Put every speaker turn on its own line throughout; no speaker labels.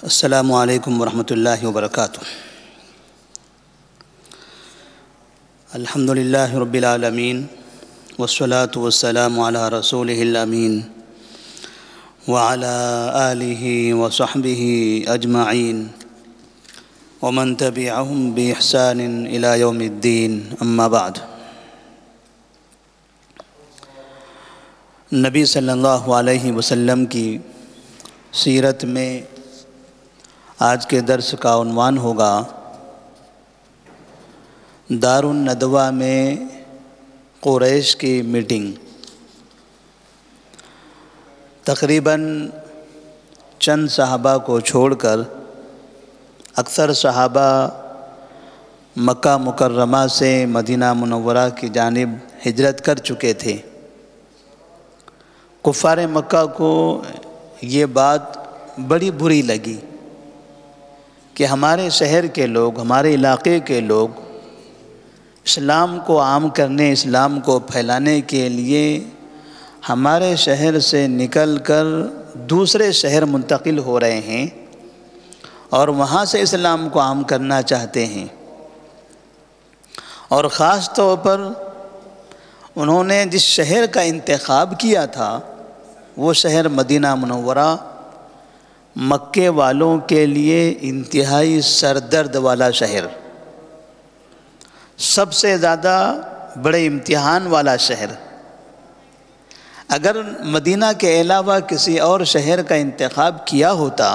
السلام علیکم ورحمۃ اللہ وبرکاتہ۔ الحمد للہ رب العالمین والصلاة والسلام علی رسولہ الامین وعلی آلہ وصحبہ اجمعین ومن تبعہم بإحسان الی یوم الدین، اما بعد۔ نبی صلی اللہ علیہ وسلم کی سیرت میں آج کے درس کا عنوان ہوگا دار الندوہ میں قریش کی میٹنگ۔ تقریباً چند صحابہ کو چھوڑ کر اکثر صحابہ مکہ مکرمہ سے مدینہ منورہ کی جانب ہجرت کر چکے تھے۔ کفار مکہ کو یہ بات بڑی بری لگی کہ ہمارے شہر کے لوگ، ہمارے علاقے کے لوگ اسلام کو عام کرنے، اسلام کو پھیلانے کے لیے ہمارے شہر سے نکل کر دوسرے شہر منتقل ہو رہے ہیں اور وہاں سے اسلام کو عام کرنا چاہتے ہیں۔ اور خاص طور پر انہوں نے جس شہر کا انتخاب کیا تھا وہ شہر مدینہ منورہ مکے والوں کے لیے انتہائی سردرد والا شہر، سب سے زیادہ بڑے امتحان والا شہر۔ اگر مدینہ کے علاوہ کسی اور شہر کا انتخاب کیا ہوتا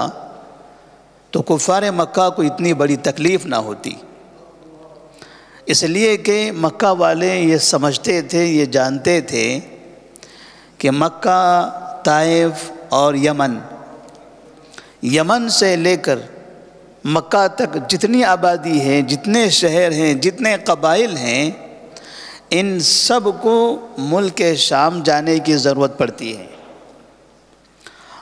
تو کفار مکہ کو اتنی بڑی تکلیف نہ ہوتی، اس لیے کہ مکہ والے یہ سمجھتے تھے، یہ جانتے تھے کہ مکہ، طائف اور یمن سے لے کر مکہ تک جتنی آبادی ہے، جتنے شہر ہیں، جتنے قبائل ہیں، ان سب کو ملک شام جانے کی ضرورت پڑتی ہے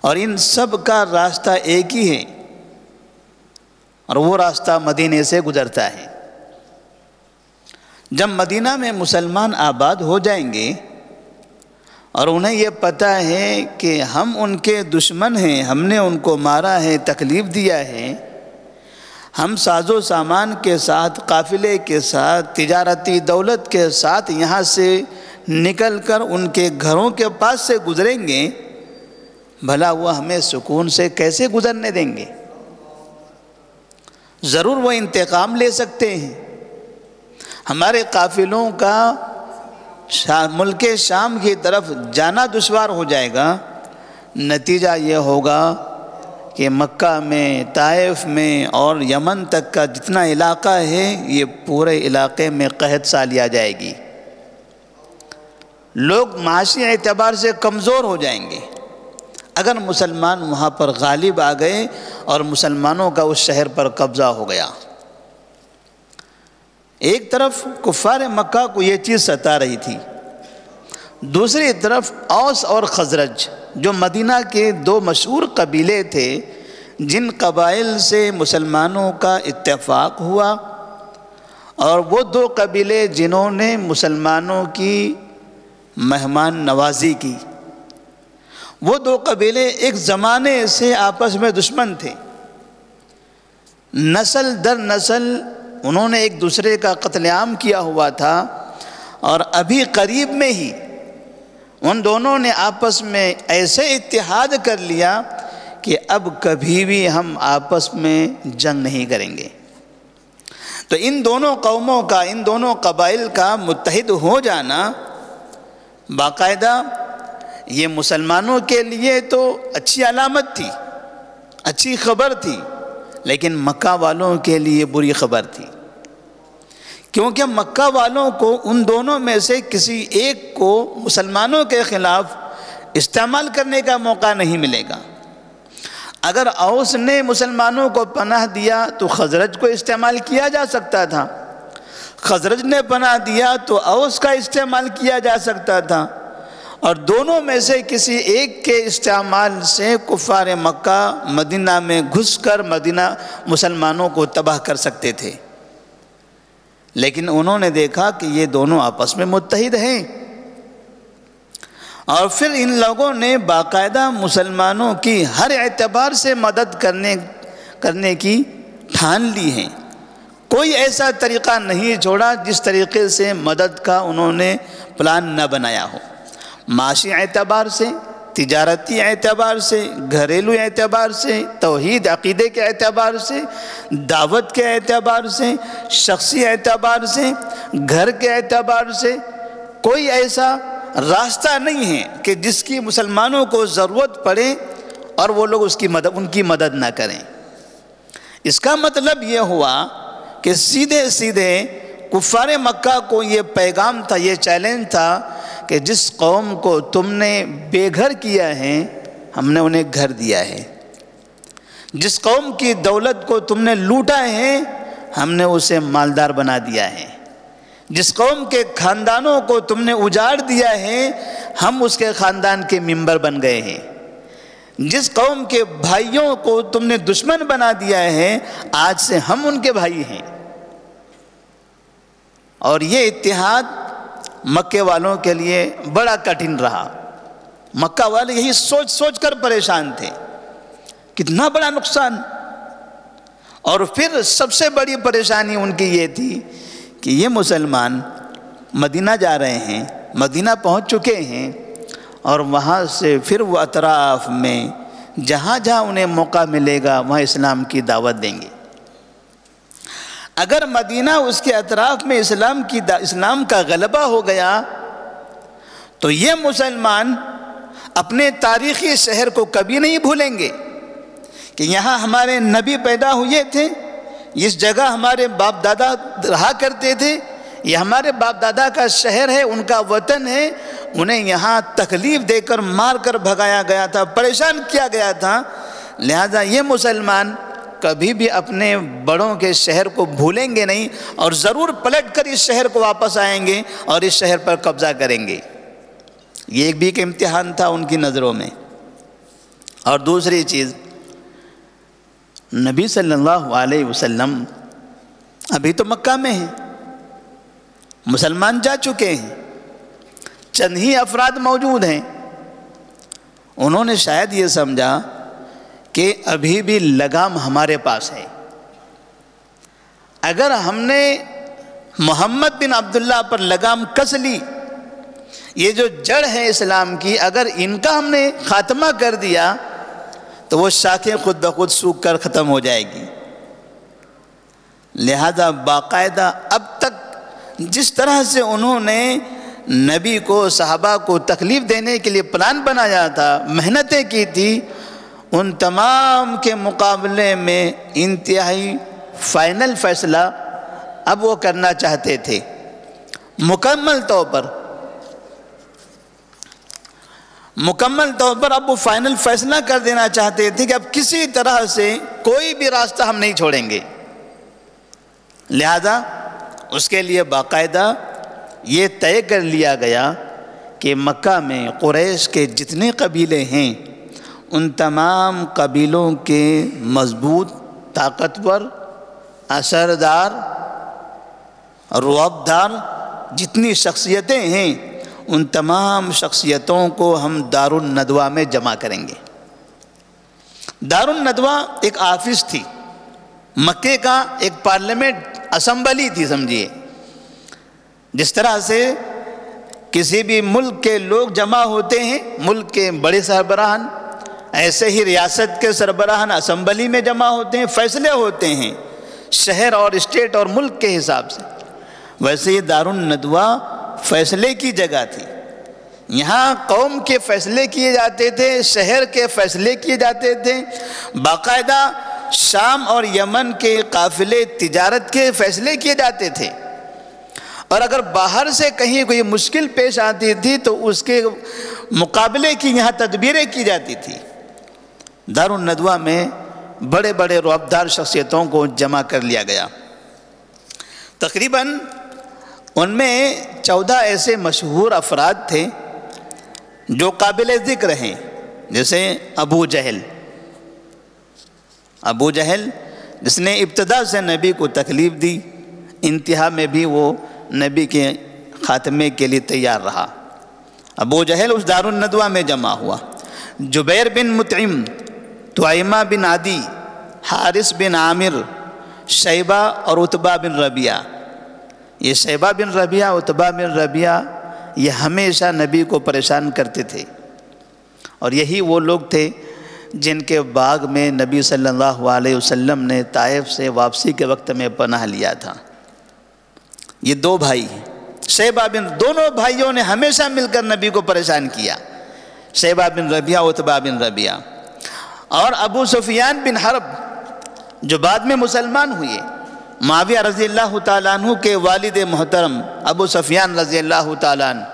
اور ان سب کا راستہ ایک ہی ہے اور وہ راستہ مدینے سے گزرتا ہے۔ جب مدینہ میں مسلمان آباد ہو جائیں گے اور انہیں یہ پتہ ہے کہ ہم ان کے دشمن ہیں، ہم نے ان کو مارا ہے، تکلیف دیا ہے، ہم ساز و سامان کے ساتھ، قافلے کے ساتھ، تجارتی دولت کے ساتھ یہاں سے نکل کر ان کے گھروں کے پاس سے گزریں گے، بھلا وہ ہمیں سکون سے کیسے گزرنے دیں گے؟ ضرور وہ انتقام لے سکتے ہیں۔ ہمارے قافلوں کا ملک شام کی طرف جانا دشوار ہو جائے گا۔ نتیجہ یہ ہوگا کہ مکہ میں، طائف میں اور یمن تک کا جتنا علاقہ ہے یہ پورے علاقے میں قحط سالی آ جائے گی، لوگ معاشی اعتبار سے کمزور ہو جائیں گے اگر مسلمان وہاں پر غالب آ گئے اور مسلمانوں کا اس شہر پر قبضہ ہو گیا۔ ایک طرف کفار مکہ کو یہ چیز ستا رہی تھی، دوسری طرف اوس اور خزرج جو مدینہ کے دو مشہور قبیلے تھے، جن قبائل سے مسلمانوں کا اتفاق ہوا، اور وہ دو قبیلے جنہوں نے مسلمانوں کی مہمان نوازی کی، وہ دو قبیلے ایک زمانے سے آپس میں دشمن تھے، نسل در نسل انہوں نے ایک دوسرے کا قتل عام کیا ہوا تھا، اور ابھی قریب میں ہی ان دونوں نے آپس میں ایسے اتحاد کر لیا کہ اب کبھی بھی ہم آپس میں جنگ نہیں کریں گے۔ تو ان دونوں قوموں کا، ان دونوں قبائل کا متحد ہو جانا باقاعدہ یہ مسلمانوں کے لیے تو اچھی علامت تھی، اچھی خبر تھی، لیکن مکہ والوں کے لیے بری خبر تھی، کیونکہ مکہ والوں کو ان دونوں میں سے کسی ایک کو مسلمانوں کے خلاف استعمال کرنے کا موقع نہیں ملے گا۔ اگر اوس نے مسلمانوں کو پناہ دیا تو خزرج کو استعمال کیا جا سکتا تھا، خزرج نے پناہ دیا تو اوس کا استعمال کیا جا سکتا تھا، اور دونوں میں سے کسی ایک کے استعمال سے کفار مکہ مدینہ میں گھس کر مدینہ مسلمانوں کو تباہ کر سکتے تھے، لیکن انہوں نے دیکھا کہ یہ دونوں آپس میں متحد ہیں، اور پھر ان لوگوں نے باقاعدہ مسلمانوں کی ہر اعتبار سے مدد کرنے کرنے کی ٹھان لی ہے۔ کوئی ایسا طریقہ نہیں چھوڑا جس طریقے سے مدد کا انہوں نے پلان نہ بنایا ہو، معاشی اعتبار سے، تجارتی اعتبار سے، گھریلو اعتبار سے، توحید عقیدے کے اعتبار سے، دعوت کے اعتبار سے، شخصی اعتبار سے، گھر کے اعتبار سے۔ کوئی ایسا راستہ نہیں ہے کہ جس کی مسلمانوں کو ضرورت پڑے اور وہ لوگ ان کی مدد نہ کریں۔ اس کا مطلب یہ ہوا کہ سیدھے سیدھے کفار مکہ کو یہ پیغام تھا، یہ چیلنج تھا کہ جس قوم کو تم نے بے گھر کیا ہے ہم نے انہیں گھر دیا ہے، جس قوم کی دولت کو تم نے لوٹا ہے ہم نے اسے مالدار بنا دیا ہے، جس قوم کے خاندانوں کو تم نے اجاڑ دیا ہے ہم اس کے خاندان کے ممبر بن گئے ہیں، جس قوم کے بھائیوں کو تم نے دشمن بنا دیا ہے آج سے ہم ان کے بھائی ہیں۔ اور یہ اتحاد مکے والوں کے لیے بڑا کٹھن رہا۔ مکہ والے یہی سوچ سوچ کر پریشان تھے، کتنا بڑا نقصان۔ اور پھر سب سے بڑی پریشانی ان کی یہ تھی کہ یہ مسلمان مدینہ جا رہے ہیں، مدینہ پہنچ چکے ہیں، اور وہاں سے پھر وہ اطراف میں جہاں جہاں انہیں موقع ملے گا وہاں اسلام کی دعوت دیں گے۔ اگر مدینہ اس کے اطراف میں اسلام کا غلبہ ہو گیا تو یہ مسلمان اپنے تاریخی شہر کو کبھی نہیں بھولیں گے کہ یہاں ہمارے نبی پیدا ہوئے تھے، اس جگہ ہمارے باپ دادا رہا کرتے تھے، یہ ہمارے باپ دادا کا شہر ہے، ان کا وطن ہے، انہیں یہاں تکلیف دے کر مار کر بھگایا گیا تھا، پریشان کیا گیا تھا۔ لہذا یہ مسلمان کبھی بھی اپنے بڑوں کے شہر کو بھولیں گے نہیں، اور ضرور پلٹ کر اس شہر کو واپس آئیں گے اور اس شہر پر قبضہ کریں گے۔ یہ ایک بھی ایک امتحان تھا ان کی نظروں میں۔ اور دوسری چیز، نبی صلی اللہ علیہ وسلم ابھی تو مکہ میں ہیں، مسلمان جا چکے ہیں، چند ہی افراد موجود ہیں۔ انہوں نے شاید یہ سمجھا کہ ابھی بھی لگام ہمارے پاس ہے، اگر ہم نے محمد بن عبداللہ پر لگام کس لی، یہ جو جڑ ہے اسلام کی، اگر ان کا ہم نے خاتمہ کر دیا تو وہ شاخیں خود بخود سوکھ کر ختم ہو جائے گی۔ لہذا باقاعدہ اب تک جس طرح سے انہوں نے نبی کو، صحابہ کو تکلیف دینے کے لیے پلان بنایا تھا، محنتیں کی تھی، ان تمام کے مقابلے میں انتہائی فائنل فیصلہ اب وہ کرنا چاہتے تھے، مکمل طور پر اب وہ فائنل فیصلہ کر دینا چاہتے تھے کہ اب کسی طرح سے کوئی بھی راستہ ہم نہیں چھوڑیں گے۔ لہذا اس کے لیے باقاعدہ یہ طے کر لیا گیا کہ مکہ میں قریش کے جتنے قبیلے ہیں ان تمام قبیلوں کے مضبوط، طاقتور، اثردار، رعبدار جتنی شخصیتیں ہیں ان تمام شخصیتوں کو ہم دار الندوہ میں جمع کریں گے۔ دار الندوہ ایک آفس تھی، مکے کا ایک پارلیمنٹ، اسمبلی تھی سمجھیے۔ جس طرح سے کسی بھی ملک کے لوگ جمع ہوتے ہیں، ملک کے بڑے سربراہان، ایسے ہی ریاست کے سربراہان اسمبلی میں جمع ہوتے ہیں، فیصلے ہوتے ہیں شہر اور اسٹیٹ اور ملک کے حساب سے۔ ویسے یہ دار الندوہ فیصلے کی جگہ تھی، یہاں قوم کے فیصلے کیے جاتے تھے، شہر کے فیصلے کیے جاتے تھے، باقاعدہ شام اور یمن کے قافلے تجارت کے فیصلے کیے جاتے تھے، اور اگر باہر سے کہیں کوئی مشکل پیش آتی تھی تو اس کے مقابلے کی یہاں تدبیریں کی جاتی تھی۔ دار الندوہ میں بڑے بڑے رعبدار شخصیتوں کو جمع کر لیا گیا۔ تقریباً ان میں 14 ایسے مشہور افراد تھے جو قابل ذکر ہیں، جیسے ابو جہل جس نے ابتدا سے نبی کو تکلیف دی، انتہا میں بھی وہ نبی کے خاتمے کے لیے تیار رہا۔ ابو جہل اس دار الندوہ میں جمع ہوا۔ جبیر بن مطعم، طعیمہ بن عدی، حارث بن عامر، شیبہ اور عتبہ بن ربیعہ۔ یہ شیبہ بن ربیعہ، عتبہ بن ربیعہ یہ ہمیشہ نبی کو پریشان کرتے تھے، اور یہی وہ لوگ تھے جن کے باغ میں نبی صلی اللہ علیہ وسلم نے طائف سے واپسی کے وقت میں پناہ لیا تھا۔ یہ دو بھائی شیبہ بن، دونوں بھائیوں نے ہمیشہ مل کر نبی کو پریشان کیا، شیبہ بن ربیعہ، عتبہ بن ربیعہ۔ اور ابو سفیان بن حرب جو بعد میں مسلمان ہوئے، معاویہ رضی اللہ تعالیٰ عنہ کے والد محترم ابو سفیان رضی اللہ تعالیٰ عنہ،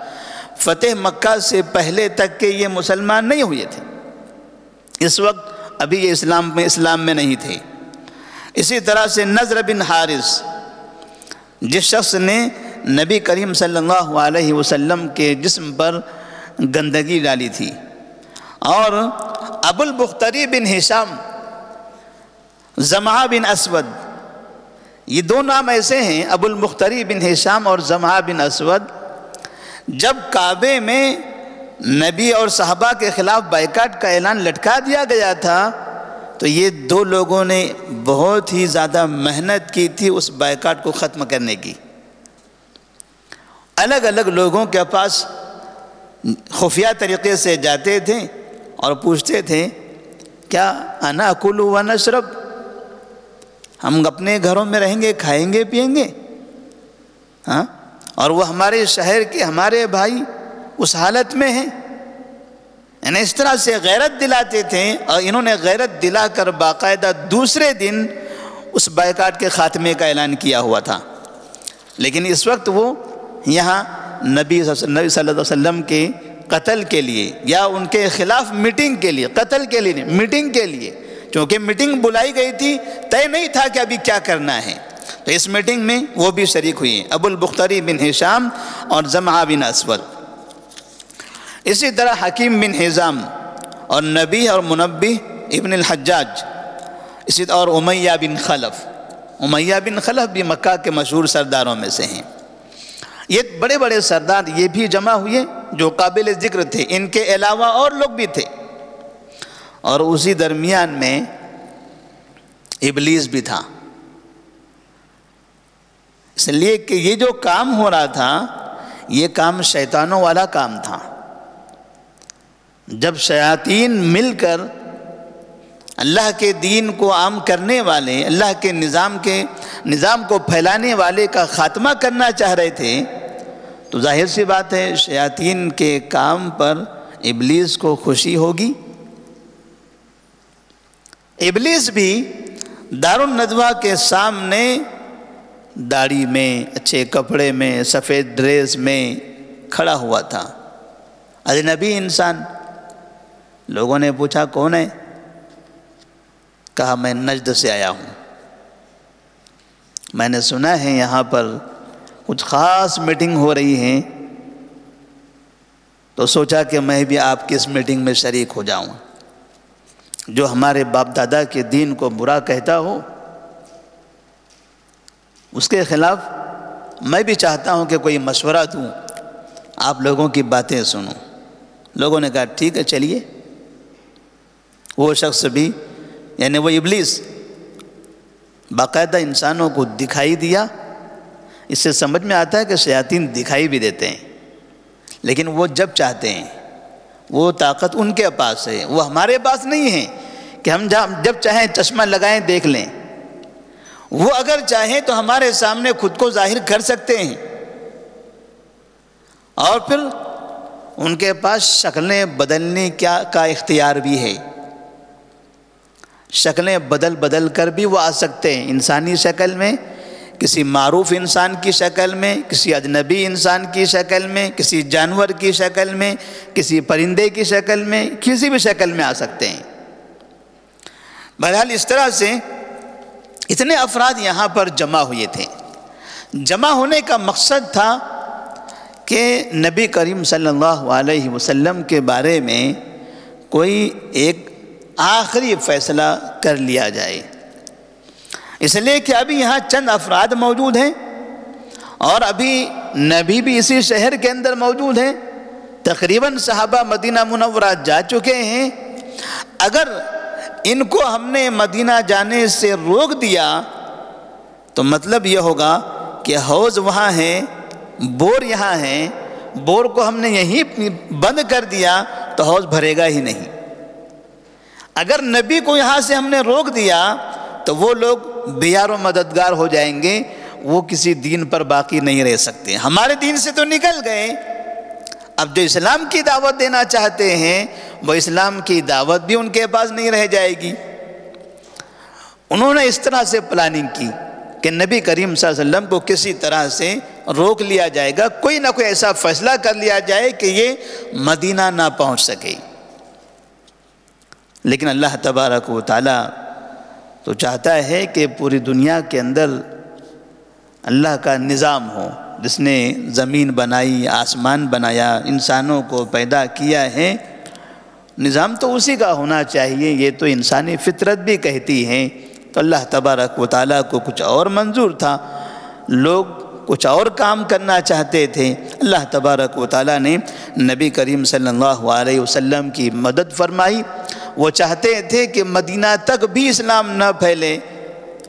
فتح مکہ سے پہلے تک کے یہ مسلمان نہیں ہوئے تھے، اس وقت ابھی یہ اسلام میں نہیں تھے۔ اسی طرح سے نضر بن حارث، جس شخص نے نبی کریم صلی اللہ علیہ وسلم کے جسم پر گندگی ڈالی تھی، اور ابو البختری بن ہشام، زمعہ بن اسود، یہ دو نام ایسے ہیں، ابو البختری بن ہشام اور زمعہ بن اسود، جب کعبے میں نبی اور صحابہ کے خلاف بائیکاٹ کا اعلان لٹکا دیا گیا تھا تو یہ دو لوگوں نے بہت ہی زیادہ محنت کی تھی اس بائیکاٹ کو ختم کرنے کی۔ الگ الگ لوگوں کے پاس خفیہ طریقے سے جاتے تھے اور پوچھتے تھے کیا انا اکل و نشرب، ہم اپنے گھروں میں رہیں گے، کھائیں گے، پیئیں گے، ہاں، اور وہ ہمارے شہر کے ہمارے بھائی اس حالت میں ہیں۔ یعنی اس طرح سے غیرت دلاتے تھے، اور انہوں نے غیرت دلا کر باقاعدہ دوسرے دن اس بائیکاٹ کے خاتمے کا اعلان کیا ہوا تھا۔ لیکن اس وقت وہ یہاں نبی صلی اللہ علیہ وسلم کے قتل کے لیے یا ان کے خلاف میٹنگ کے لیے، قتل کے لیے نہیں، میٹنگ کے لیے، چونکہ میٹنگ بلائی گئی تھی، طے نہیں تھا کہ ابھی کیا کرنا ہے، تو اس میٹنگ میں وہ بھی شریک ہوئی ہیں، ابو البختری بن ہشام اور زمعہ بن اسود۔ اسی طرح حکیم بن حزام اور نبی اور منبی ابن الحجاج، اسی طرح اور امیہ بن خلف، امیہ بن خلف بھی مکہ کے مشہور سرداروں میں سے ہیں۔ یہ بڑے بڑے سردار یہ بھی جمع ہوئے جو قابل ذکر تھے، ان کے علاوہ اور لوگ بھی تھے، اور اسی درمیان میں ابلیس بھی تھا، اس لیے کہ یہ جو کام ہو رہا تھا یہ کام شیطانوں والا کام تھا۔ جب شیاطین مل کر اللہ کے دین کو عام کرنے والے، اللہ کے نظام کو پھیلانے والے کا خاتمہ کرنا چاہ رہے تھے، تو ظاہر سی بات ہے شیاطین کے کام پر ابلیس کو خوشی ہوگی۔ ابلیس بھی دار الندوہ کے سامنے داڑھی میں، اچھے کپڑے میں، سفید ڈریس میں کھڑا ہوا تھا، اجنبی انسان۔ لوگوں نے پوچھا کون ہے؟ کہا میں نجد سے آیا ہوں، میں نے سنا ہے یہاں پر کچھ خاص میٹنگ ہو رہی ہے، تو سوچا کہ میں بھی آپ کی اس میٹنگ میں شریک ہو جاؤں۔ جو ہمارے باپ دادا کے دین کو برا کہتا ہو اس کے خلاف میں بھی چاہتا ہوں کہ کوئی مشورہ دوں، آپ لوگوں کی باتیں سنوں۔ لوگوں نے کہا ٹھیک ہے چلیے۔ وہ شخص بھی، یعنی وہ ابلیس، باقاعدہ انسانوں کو دکھائی دیا۔ اس سے سمجھ میں آتا ہے کہ شیاطین دکھائی بھی دیتے ہیں، لیکن وہ جب چاہتے ہیں، وہ طاقت ان کے پاس ہے، وہ ہمارے پاس نہیں ہے کہ ہم جب چاہیں چشمہ لگائیں دیکھ لیں۔ وہ اگر چاہیں تو ہمارے سامنے خود کو ظاہر کر سکتے ہیں، اور پھر ان کے پاس شکلیں بدلنے کا اختیار بھی ہے۔ شکلیں بدل کر بھی وہ آ سکتے ہیں، انسانی شکل میں، کسی معروف انسان کی شکل میں، کسی اجنبی انسان کی شکل میں، کسی جانور کی شکل میں، کسی پرندے کی شکل میں، کسی بھی شکل میں آ سکتے ہیں۔ بہرحال اس طرح سے اتنے افراد یہاں پر جمع ہوئے تھے۔ جمع ہونے کا مقصد تھا کہ نبی کریم صلی اللہ علیہ وسلم کے بارے میں کوئی ایک آخری فیصلہ کر لیا جائے، اس لیے کہ ابھی یہاں چند افراد موجود ہیں، اور ابھی نبی بھی اسی شہر کے اندر موجود ہیں، تقریباً صحابہ مدینہ منورہ جا چکے ہیں۔ اگر ان کو ہم نے مدینہ جانے سے روک دیا تو مطلب یہ ہوگا کہ حوض وہاں ہے، بور یہاں ہے، بور کو ہم نے یہیں بند کر دیا تو حوض بھرے گا ہی نہیں۔ اگر نبی کو یہاں سے ہم نے روک دیا تو وہ لوگ بیار و مددگار ہو جائیں گے، وہ کسی دین پر باقی نہیں رہ سکتے۔ ہمارے دین سے تو نکل گئے، اب جو اسلام کی دعوت دینا چاہتے ہیں وہ اسلام کی دعوت بھی ان کے پاس نہیں رہ جائے گی۔ انہوں نے اس طرح سے پلاننگ کی کہ نبی کریم صلی اللہ علیہ وسلم کو کسی طرح سے روک لیا جائے گا، کوئی نہ کوئی ایسا فیصلہ کر لیا جائے کہ یہ مدینہ نہ پہنچ سکے۔ لیکن اللہ تبارک و تعالیٰ تو چاہتا ہے کہ پوری دنیا کے اندر اللہ کا نظام ہو، جس نے زمین بنائی، آسمان بنایا، انسانوں کو پیدا کیا ہے، نظام تو اسی کا ہونا چاہیے، یہ تو انسانی فطرت بھی کہتی ہے۔ تو اللہ تبارک و تعالیٰ کو کچھ اور منظور تھا، لوگ کچھ اور کام کرنا چاہتے تھے۔ اللہ تبارک و تعالیٰ نے نبی کریم صلی اللہ علیہ وسلم کی مدد فرمائی۔ وہ چاہتے تھے کہ مدینہ تک بھی اسلام نہ پھیلے،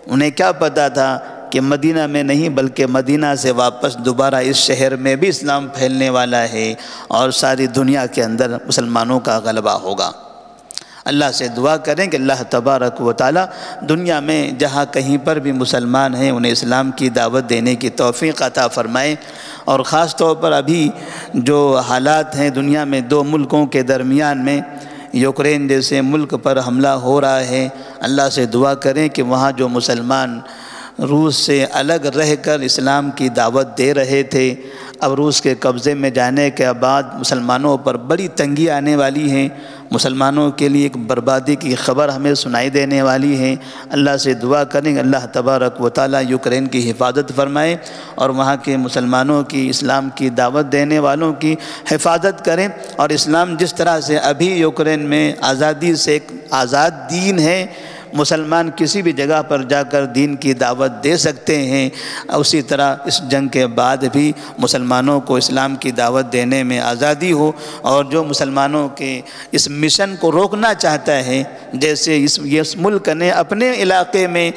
انہیں کیا پتہ تھا کہ مدینہ میں نہیں بلکہ مدینہ سے واپس دوبارہ اس شہر میں بھی اسلام پھیلنے والا ہے اور ساری دنیا کے اندر مسلمانوں کا غلبہ ہوگا۔ اللہ سے دعا کریں کہ اللہ تبارک و تعالیٰ دنیا میں جہاں کہیں پر بھی مسلمان ہیں انہیں اسلام کی دعوت دینے کی توفیق عطا فرمائے، اور خاص طور پر ابھی جو حالات ہیں دنیا میں دو ملکوں کے درمیان میں، یوکرین جیسے ملک پر حملہ ہو رہا ہے، اللہ سے دعا کریں کہ وہاں جو مسلمان روس سے الگ رہ کر اسلام کی دعوت دے رہے تھے، اب روس کے قبضے میں جانے کے بعد مسلمانوں پر بڑی تنگی آنے والی ہے، مسلمانوں کے لیے ایک بربادی کی خبر ہمیں سنائی دینے والی ہے۔ اللہ سے دعا کریں کہ اللہ تبارک و تعالیٰ یوکرین کی حفاظت فرمائے اور وہاں کے مسلمانوں کی، اسلام کی دعوت دینے والوں کی حفاظت کریں، اور اسلام جس طرح سے ابھی یوکرین میں آزادی سے ایک آزاد دین ہے، مسلمان کسی بھی جگہ پر جا کر دین کی دعوت دے سکتے ہیں، اسی طرح اس جنگ کے بعد بھی مسلمانوں کو اسلام کی دعوت دینے میں آزادی ہو، اور جو مسلمانوں کے اس مشن کو روکنا چاہتا ہے، جیسے اس ملک نے اپنے علاقے میں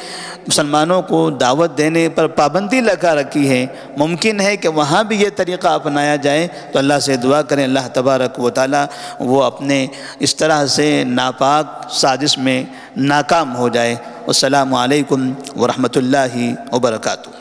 مسلمانوں کو دعوت دینے پر پابندی لگا رکھی ہے، ممکن ہے کہ وہاں بھی یہ طریقہ اپنایا جائے۔ تو اللہ سے دعا کریں اللہ تبارک و تعالیٰ وہ اپنے اس طرح سے ناپاک سازش میں ناکام ہو جائے۔ السلام علیکم ورحمۃ اللہ وبرکاتہ۔